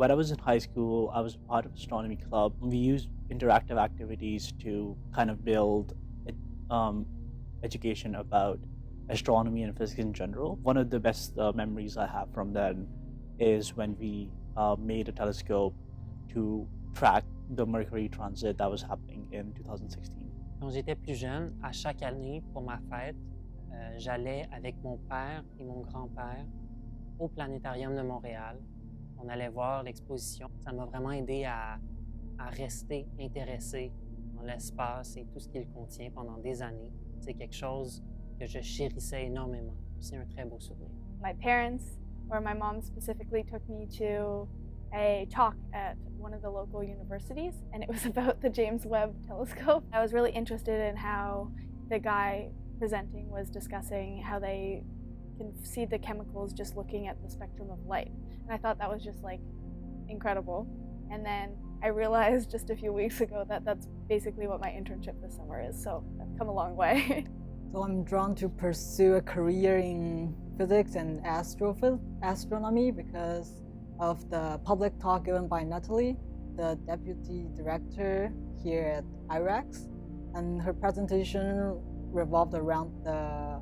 When I was in high school, I was part of astronomy club. We used interactive activities to kind of build um, education about astronomy and physics in general. One of the best memories I have from then is when we made a telescope to track the Mercury transit that was happening in 2016. Quand j'étais plus jeune, à chaque année, pour ma fête, j'allais avec mon père et mon grand-père au Planétarium de Montréal. On allait voir l'exposition. Ça m'a vraiment aidé à rester intéressé dans l'espace et tout ce qu'il contient pendant des années. C'est quelque chose que je chérissais énormément. C'est un très beau souvenir. My parents, or my mom specifically, took me to a talk at one of the local universities, and it was about the James Webb Telescope. I was really interested in how the guy presenting was discussing how they can see the chemicals just looking at the spectrum of light. And I thought that was just like incredible. And then I realized just a few weeks ago that that's basically what my internship this summer is, so I've come a long way. So I'm drawn to pursue a career in physics and astronomy because of the public talk given by Natalie, the deputy director here at IRAX, and her presentation revolved around the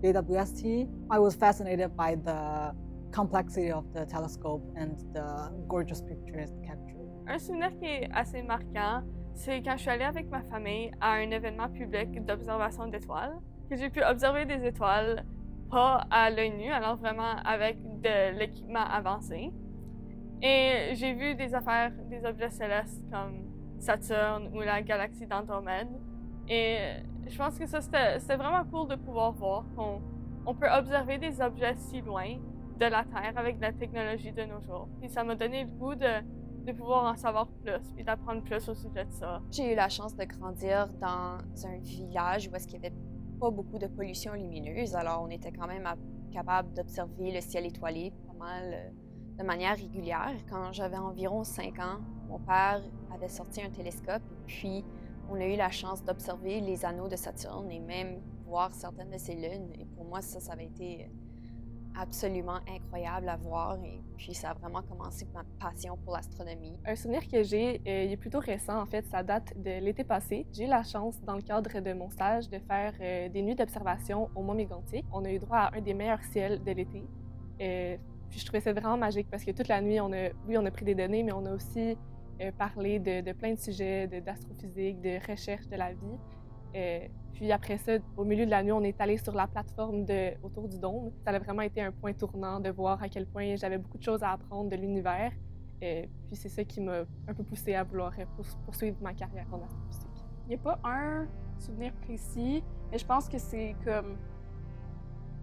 JWST. I was fascinated by the complexity of the telescope and the gorgeous pictures captured. Un souvenir qui est assez marquant, c'est quand je suis allée avec ma famille à un événement public d'observation d'étoiles, que j'ai pu observer des étoiles pas à l'œil nu, alors vraiment avec de l'équipement avancé. Et j'ai vu des objets célestes comme Saturne ou la galaxie d'Andromède. Et je pense que ça, c'était vraiment cool de pouvoir voir qu'on peut observer des objets si loin de la Terre avec la technologie de nos jours. Puis ça m'a donné le goût de pouvoir en savoir plus puis d'apprendre plus au sujet de ça. J'ai eu la chance de grandir dans un village où est-ce qu'il n'y avait pas beaucoup de pollution lumineuse, alors on était quand même capable d'observer le ciel étoilé pas mal de manière régulière. Quand j'avais environ 5 ans, mon père avait sorti un télescope et puis on a eu la chance d'observer les anneaux de Saturne et même voir certaines de ses lunes. Et pour moi, ça avait été absolument incroyable à voir et puis ça a vraiment commencé ma passion pour l'astronomie. Un souvenir que j'ai, il est plutôt récent en fait, ça date de l'été passé. J'ai eu la chance dans le cadre de mon stage de faire des nuits d'observation au Mont Mégantic. On a eu droit à un des meilleurs ciels de l'été. Puis je trouvais ça vraiment magique parce que toute la nuit, on a pris des données, mais on a aussi parlé de plein de sujets, d'astrophysique, de recherche de la vie. Puis après ça, au milieu de la nuit, on est allé sur la plateforme autour du dôme. Ça a vraiment été un point tournant de voir à quel point j'avais beaucoup de choses à apprendre de l'univers. Puis c'est ça qui m'a un peu poussée à vouloir poursuivre ma carrière en astrophysique. Il n'y a pas un souvenir précis, mais je pense que c'est comme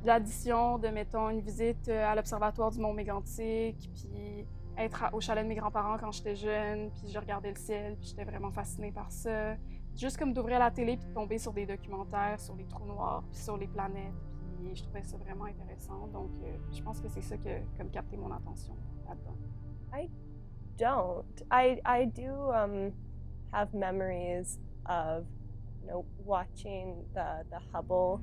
l'addition de, mettons, une visite à l'Observatoire du Mont Mégantic, puis être au chalet de mes grands-parents quand j'étais jeune, puis je regardais le ciel, puis j'étais vraiment fascinée par ça. Juste comme d'ouvrir la télé puis de tomber sur des documentaires sur les trous noirs, puis sur les planètes, puis je trouvais ça vraiment intéressant. Donc, je pense que c'est ça qui a comme capté mon attention là-dedans. I don't. I do have memories of, watching the Hubble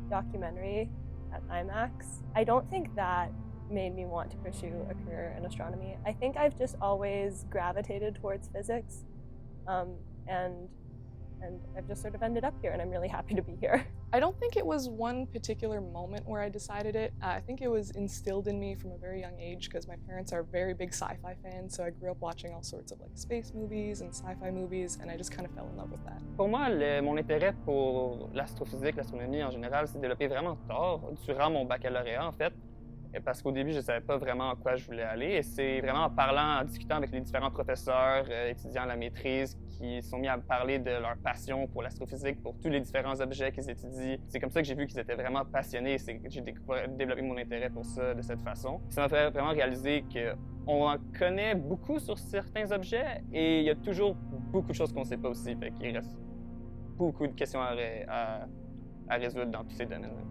documentary at IMAX. I don't think that made me want to pursue a career in astronomy. I think I've just always gravitated towards physics, and I've just sort of ended up here, and I'm really happy to be here. I don't think it was one particular moment where I decided it. I think it was instilled in me from a very young age because my parents are very big sci-fi fans, so I grew up watching all sorts of space movies and sci-fi movies, and I just kind of fell in love with that. Pour moi, mon intérêt pour l'astrophysique, l'astronomie en général, s'est développé vraiment tard, durant mon baccalauréat en fait. Parce qu'au début, je ne savais pas vraiment à quoi je voulais aller. Et c'est vraiment en parlant, en discutant avec les différents professeurs, étudiants à la maîtrise, qui sont mis à me parler de leur passion pour l'astrophysique, pour tous les différents objets qu'ils étudient. C'est comme ça que j'ai vu qu'ils étaient vraiment passionnés. J'ai développé mon intérêt pour ça de cette façon. Ça m'a fait vraiment réaliser qu'on en connaît beaucoup sur certains objets et il y a toujours beaucoup de choses qu'on ne sait pas aussi. Fait qu'il reste beaucoup de questions à résoudre dans tous ces domaines-là.